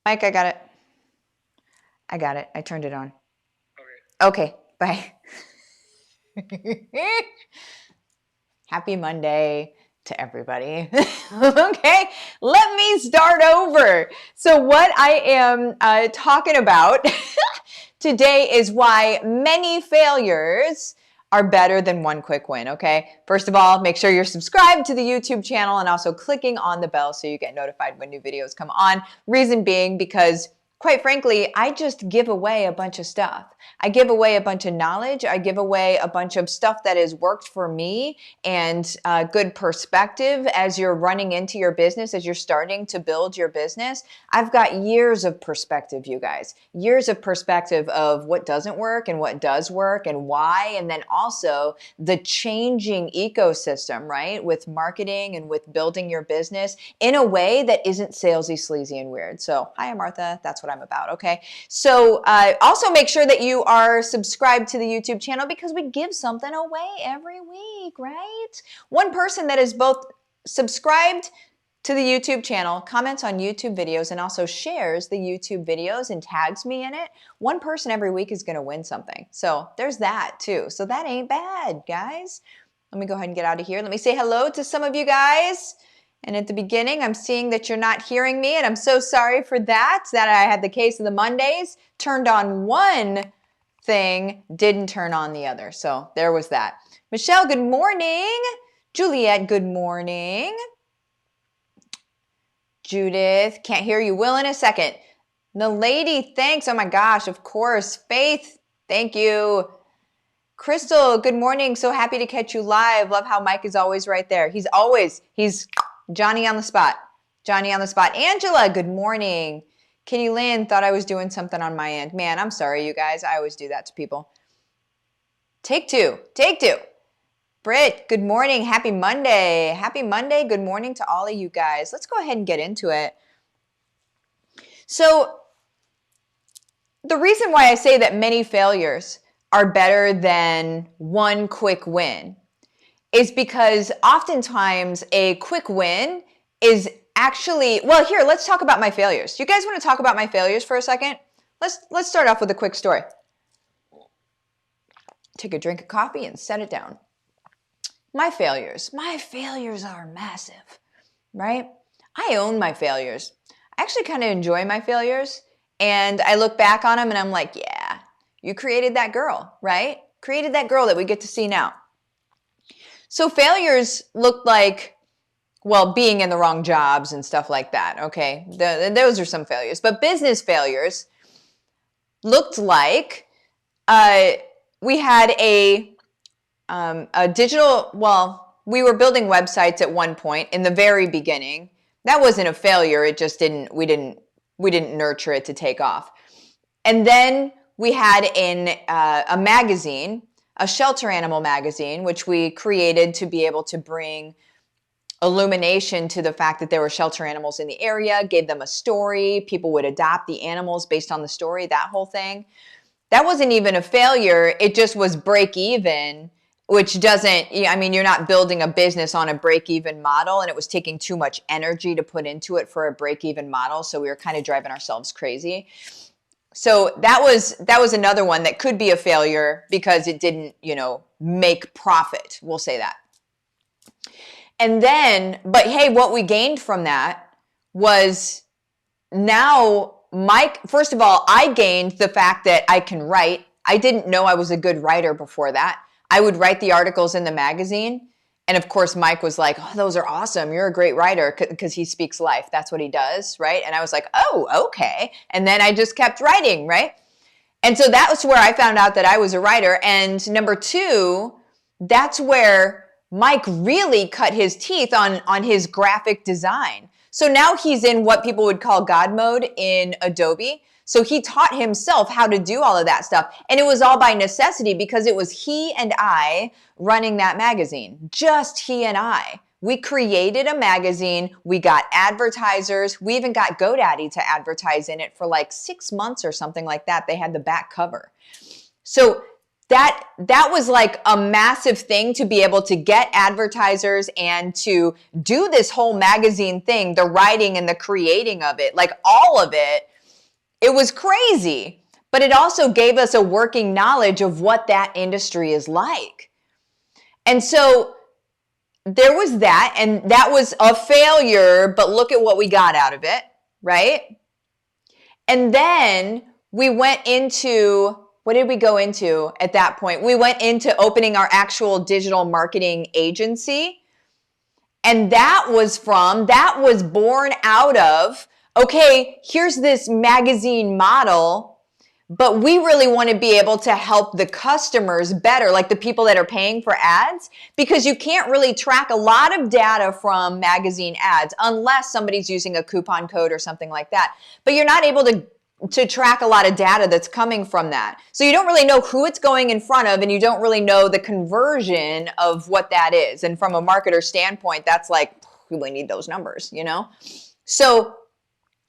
Mike, I got it. I got it. I turned it on. Okay, bye. Happy Monday to everybody. Okay, let me start over. So what I am talking about today is why many failures are better than one quick win, okay? First of all, make sure you're subscribed to the YouTube channel and also clicking on the bell so you get notified when new videos come on. Reason being because, quite frankly, I just give away a bunch of stuff. I give away a bunch of knowledge. I give away a bunch of stuff that has worked for me and good perspective as you're running into your business, as you're starting to build your business. I've got years of perspective, you guys, years of perspective of what doesn't work and what does work and why. And then also the changing ecosystem, right? With marketing and with building your business in a way that isn't salesy, sleazy, and weird. So hi, Martha. That's what I'm about. Okay. So also make sure that you are subscribed to the YouTube channel because we give something away every week, right? One person that is both subscribed to the YouTube channel, comments on YouTube videos, and also shares the YouTube videos and tags me in it, one person every week is going to win something. So there's that too. So that ain't bad, guys. Let me go ahead and get out of here. Let me say hello to some of you guys. And at the beginning, I'm seeing that you're not hearing me, and I'm so sorry for that, that I had the case of the Mondays, turned on one thing, didn't turn on the other. So there was that. Michelle, good morning. Juliet, good morning. Judith, can't hear you. Will in a second. Nalady, thanks. Oh my gosh, of course. Faith, thank you. Crystal, good morning. So happy to catch you live. Love how Mike is always right there. He's Johnny on the spot. Johnny on the spot. Angela, good morning. Kitty Lynn thought I was doing something on my end. Man, I'm sorry, you guys. I always do that to people. Take two. Take two. Britt, good morning. Happy Monday. Happy Monday. Good morning to all of you guys. Let's go ahead and get into it. So the reason why I say that many failures are better than one quick win is because oftentimes a quick win is actually, well, here, let's talk about my failures. Do you guys want to talk about my failures for a second? Let's start off with a quick story. Take a drink of coffee and set it down. My failures are massive, right? I own my failures. I actually kind of enjoy my failures, and I look back on them and I'm like, yeah, you created that girl, right? Created that girl that we get to see now. So failures look like, well, being in the wrong jobs and stuff like that, okay? Those are some failures. But business failures looked like we had a digital, well, we were building websites at one point in the very beginning. That wasn't a failure. It just we didn't nurture it to take off. And then we had a magazine, a shelter animal magazine, which we created to be able to bring illumination to the fact that there were shelter animals in the area, gave them a story. People would adopt the animals based on the story, that whole thing. That wasn't even a failure. It just was break even, which doesn't, I mean, you're not building a business on a break even model, and it was taking too much energy to put into it for a break even model. So we were kind of driving ourselves crazy. So that was another one that could be a failure because it didn't, make profit. We'll say that. And then, but hey, what we gained from that was now Mike, first of all, I gained the fact that I can write. I didn't know I was a good writer before that. I would write the articles in the magazine. And of course, Mike was like, oh, those are awesome. You're a great writer, because he speaks life. That's what he does, right? And I was like, oh, okay. And then I just kept writing, right? And so that was where I found out that I was a writer. And number two, that's where Mike really cut his teeth on his graphic design. So now he's in what people would call God mode in Adobe. So he taught himself how to do all of that stuff. And it was all by necessity because it was he and I running that magazine. Just he and I. We created a magazine. We got advertisers. We even got GoDaddy to advertise in it for like 6 months or something like that. They had the back cover. So that was like a massive thing to be able to get advertisers and to do this whole magazine thing, the writing and the creating of it, like all of it. It was crazy, but it also gave us a working knowledge of what that industry is like. And so there was that, and that was a failure, but look at what we got out of it, right? And then we went into, what did we go into at that point? We went into opening our actual digital marketing agency. And that was born out of, okay, here's this magazine model, but we really want to be able to help the customers better, like the people that are paying for ads, because you can't really track a lot of data from magazine ads unless somebody's using a coupon code or something like that. But you're not able to track a lot of data that's coming from that. So you don't really know who it's going in front of, and you don't really know the conversion of what that is. And from a marketer standpoint, that's like, we really need those numbers, you know? So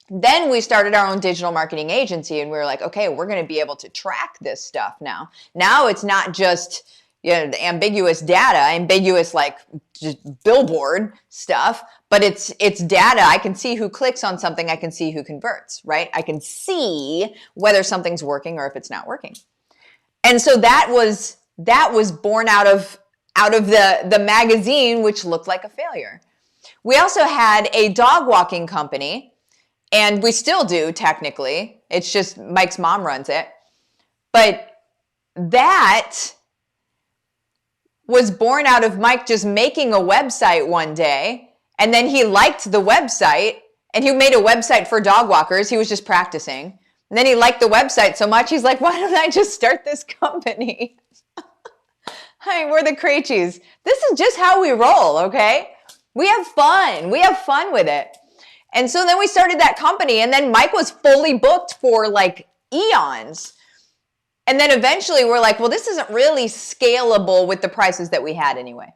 then we started our own digital marketing agency, and we were like, okay, we're going to be able to track this stuff now. Now it's not just, you know, the ambiguous data, ambiguous like just billboard stuff, but it's data. I can see who clicks on something. I can see who converts, right? I can see whether something's working or if it's not working. And so that was born out of the magazine, which looked like a failure. We also had a dog walking company, and we still do technically. It's just Mike's mom runs it. But that was born out of Mike just making a website one day, and then he liked the website, and he made a website for dog walkers. He was just practicing. And then he liked the website so much, he's like, why don't I just start this company? Hi, we're the Krejcis. This is just how we roll, okay? We have fun. We have fun with it. And so then we started that company, and then Mike was fully booked for like eons. And then eventually we're like, well, this isn't really scalable with the prices that we had anyway.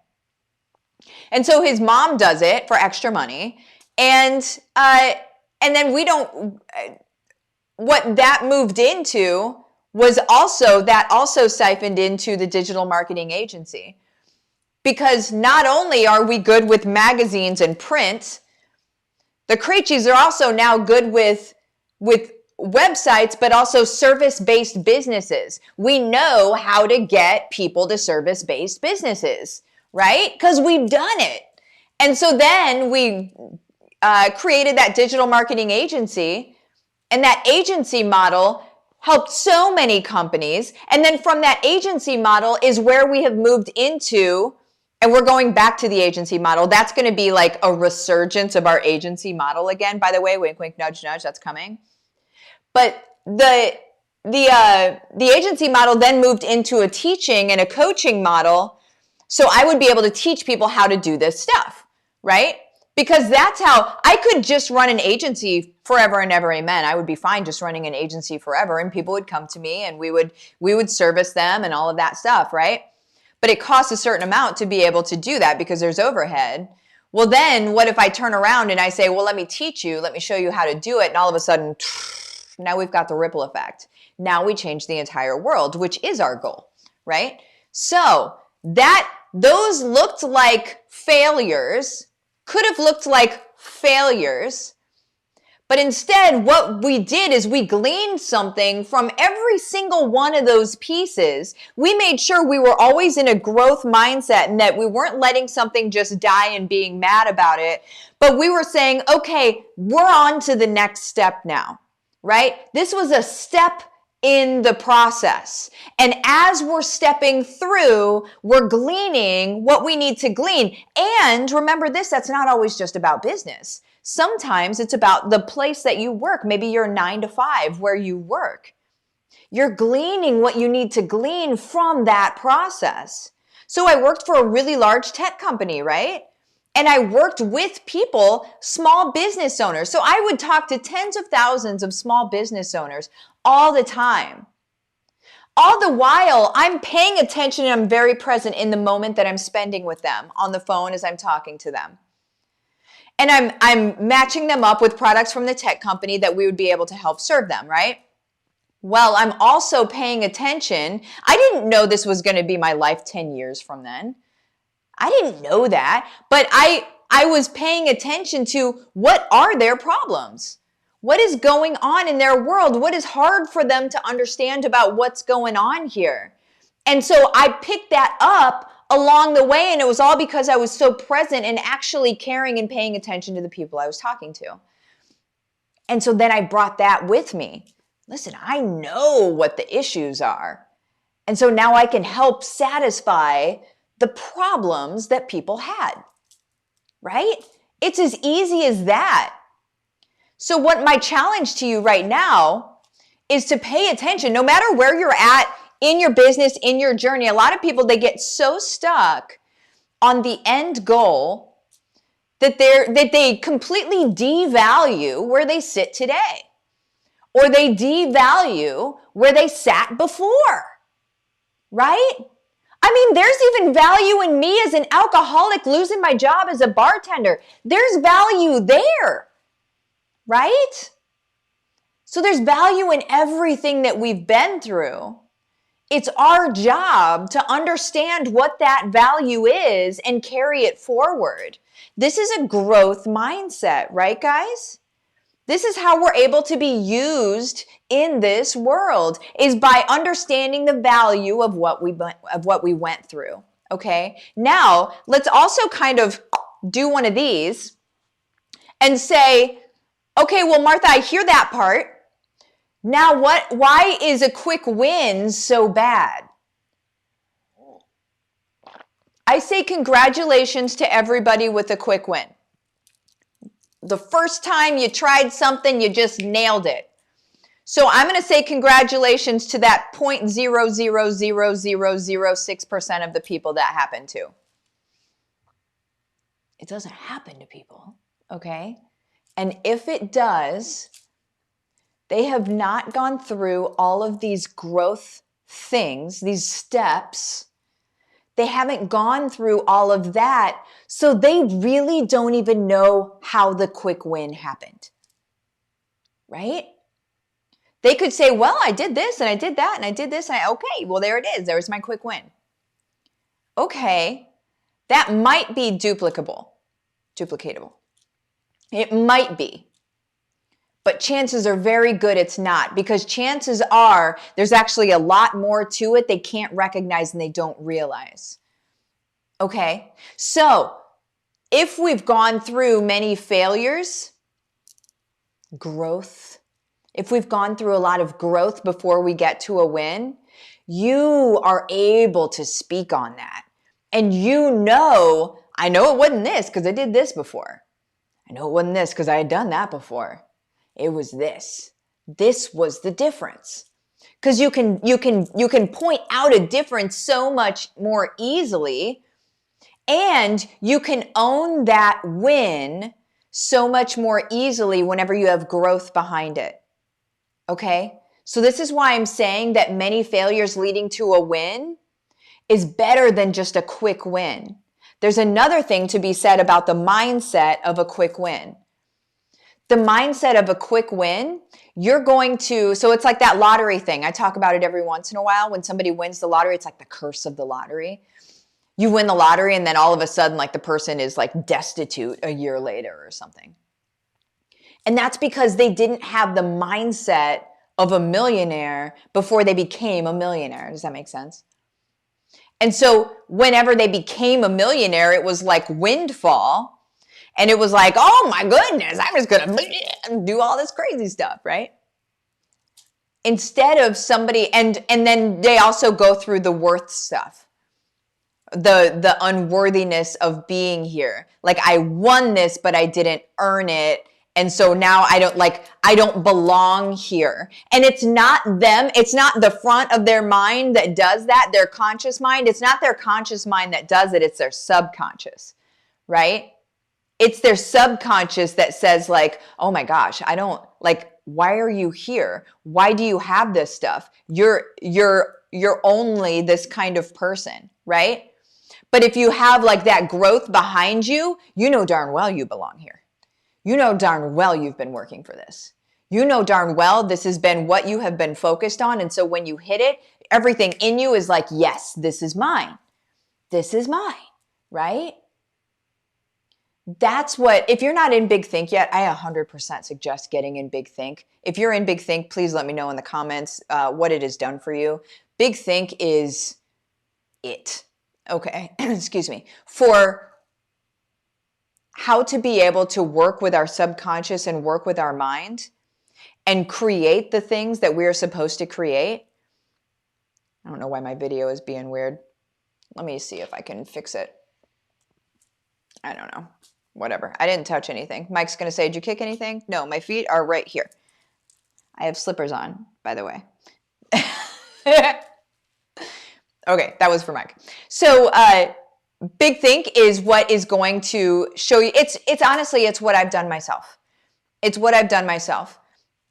And so his mom does it for extra money. And then what that moved into was also siphoned into the digital marketing agency. Because not only are we good with magazines and print, the Krejcis are also now good with websites, but also service-based businesses. We know how to get people to service-based businesses, right? Because we've done it. And so then we created that digital marketing agency, and that agency model helped so many companies. And then from that agency model is where we have moved into, and we're going back to the agency model. That's going to be like a resurgence of our agency model again, by the way, wink, wink, nudge, nudge, that's coming. But the agency model then moved into a teaching and a coaching model. So I would be able to teach people how to do this stuff, right? Because that's how I could just run an agency forever and ever, amen. I would be fine just running an agency forever, and people would come to me, and we would service them and all of that stuff, right? But it costs a certain amount to be able to do that because there's overhead. Well, then what if I turn around and I say, well, let me teach you, let me show you how to do it. And all of a sudden, now we've got the ripple effect. Now we change the entire world, which is our goal, right? So those looked like failures, could have looked like failures. But instead, what we did is we gleaned something from every single one of those pieces. We made sure we were always in a growth mindset and that we weren't letting something just die and being mad about it. But we were saying, okay, we're on to the next step now, right? This was a step in the process. And as we're stepping through, we're gleaning what we need to glean. And remember this, that's not always just about business. Sometimes it's about the place that you work. Maybe you're 9 to 5 where you work. You're gleaning what you need to glean from that process. So I worked for a really large tech company, right? And I worked with people, small business owners. So I would talk to tens of thousands of small business owners all the time. All the while, I'm paying attention and I'm very present in the moment that I'm spending with them on the phone as I'm talking to them. And I'm matching them up with products from the tech company that we would be able to help serve them, right? Well, I'm also paying attention. I didn't know this was going to be my life 10 years from then. I didn't know that, but I was paying attention to what are their problems? What is going on in their world? What is hard for them to understand about what's going on here? And so I picked that up along the way, and it was all because I was so present and actually caring and paying attention to the people I was talking to. And so then I brought that with me. Listen, I know what the issues are. And so now I can help satisfy the problems that people had, right? It's as easy as that. So what my challenge to you right now is to pay attention, no matter where you're at in your business, in your journey. A lot of people, they get so stuck on the end goal that they completely devalue where they sit today, or they devalue where they sat before, right? I mean, there's even value in me as an alcoholic losing my job as a bartender. There's value there, right? So there's value in everything that we've been through. It's our job to understand what that value is and carry it forward. This is a growth mindset, right, guys? This is how we're able to be used in this world, is by understanding the value of what we went through, okay? Now, let's also kind of do one of these and say, okay, well, Martha, I hear that part. Now, why is a quick win so bad? I say congratulations to everybody with a quick win. The first time you tried something, you just nailed it. So I'm going to say congratulations to that 0.0000006% of the people that happen to. It doesn't happen to people, okay? And if it does, they have not gone through all of these growth things, these steps. They haven't gone through all of that, so they really don't even know how the quick win happened, right? They could say, well, I did this and I did that and I did this. Okay, well, there it is. There's my quick win. Okay, that might be duplicatable. It might be. But chances are very good it's not, because chances are there's actually a lot more to it they can't recognize and they don't realize. Okay? So, if we've gone through many failures, growth, if we've gone through a lot of growth before we get to a win, you are able to speak on that. And you know, I know it wasn't this because I did this before. I know it wasn't this because I had done that before. It was this. This was the difference. Because you can point out a difference so much more easily, and you can own that win so much more easily whenever you have growth behind it. Okay? So this is why I'm saying that many failures leading to a win is better than just a quick win. There's another thing to be said about the mindset of a quick win. The mindset of a quick win, so it's like that lottery thing. I talk about it every once in a while. When somebody wins the lottery, it's like the curse of the lottery. You win the lottery and then all of a sudden, like, the person is like destitute a year later or something. And that's because they didn't have the mindset of a millionaire before they became a millionaire. Does that make sense? And so whenever they became a millionaire, it was like windfall. And it was like, oh my goodness, I'm just going to do all this crazy stuff, right? Instead of somebody, and then they also go through the worth stuff. The unworthiness of being here. Like, I won this, but I didn't earn it. And so now I don't belong here. And it's not them. It's not the front of their mind that does that, their conscious mind. It's not their conscious mind that does it. It's their subconscious, right? It's their subconscious that says, like, oh my gosh, why are you here? Why do you have this stuff? You're only this kind of person, right? But if you have like that growth behind you, you know darn well you belong here. You know darn well you've been working for this. You know darn well this has been what you have been focused on. And so when you hit it, everything in you is like, yes, this is mine. This is mine, right? That's what, if you're not in Big Think yet, I 100% suggest getting in Big Think. If you're in Big Think, please let me know in the comments what it has done for you. Big Think is it, okay, excuse me, for how to be able to work with our subconscious and work with our mind and create the things that we're supposed to create. I don't know why my video is being weird. Let me see if I can fix it. I don't know. Whatever. I didn't touch anything. Mike's going to say, did you kick anything? No, my feet are right here. I have slippers on, by the way. Okay, that was for Mike. So Big Think is what is going to show you. It's honestly, it's what I've done myself. It's what I've done myself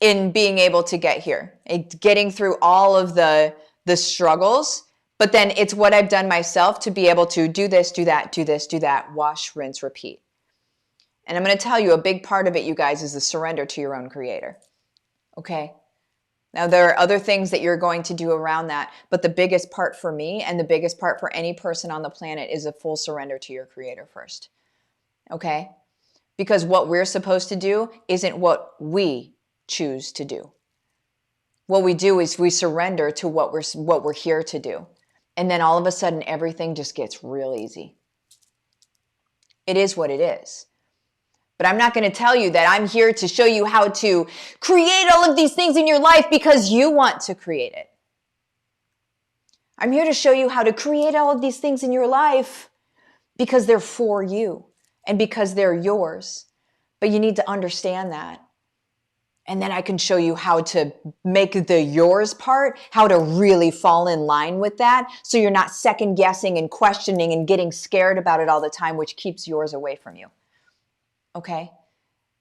in being able to get here. Getting through all of the struggles. But then it's what I've done myself to be able to do this, do that, do this, do that, wash, rinse, repeat. And I'm going to tell you a big part of it, you guys, is the surrender to your own creator. Okay? Now, there are other things that you're going to do around that, but the biggest part for me and the biggest part for any person on the planet is a full surrender to your creator first. Okay? Because what we're supposed to do isn't what we choose to do. What we do is we surrender to what we're here to do. And then all of a sudden, everything just gets real easy. It is what it is. But I'm not going to tell you that I'm here to show you how to create all of these things in your life because you want to create it. I'm here to show you how to create all of these things in your life because they're for you and because they're yours. But you need to understand that. And then I can show you how to make the yours part, how to really fall in line with that so you're not second guessing and questioning and getting scared about it all the time, which keeps yours away from you. Okay?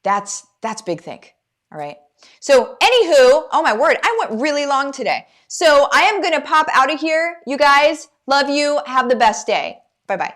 That's Big Think. All right? So anywho, oh my word, I went really long today. So I am going to pop out of here. You guys, love you. Have the best day. Bye-bye.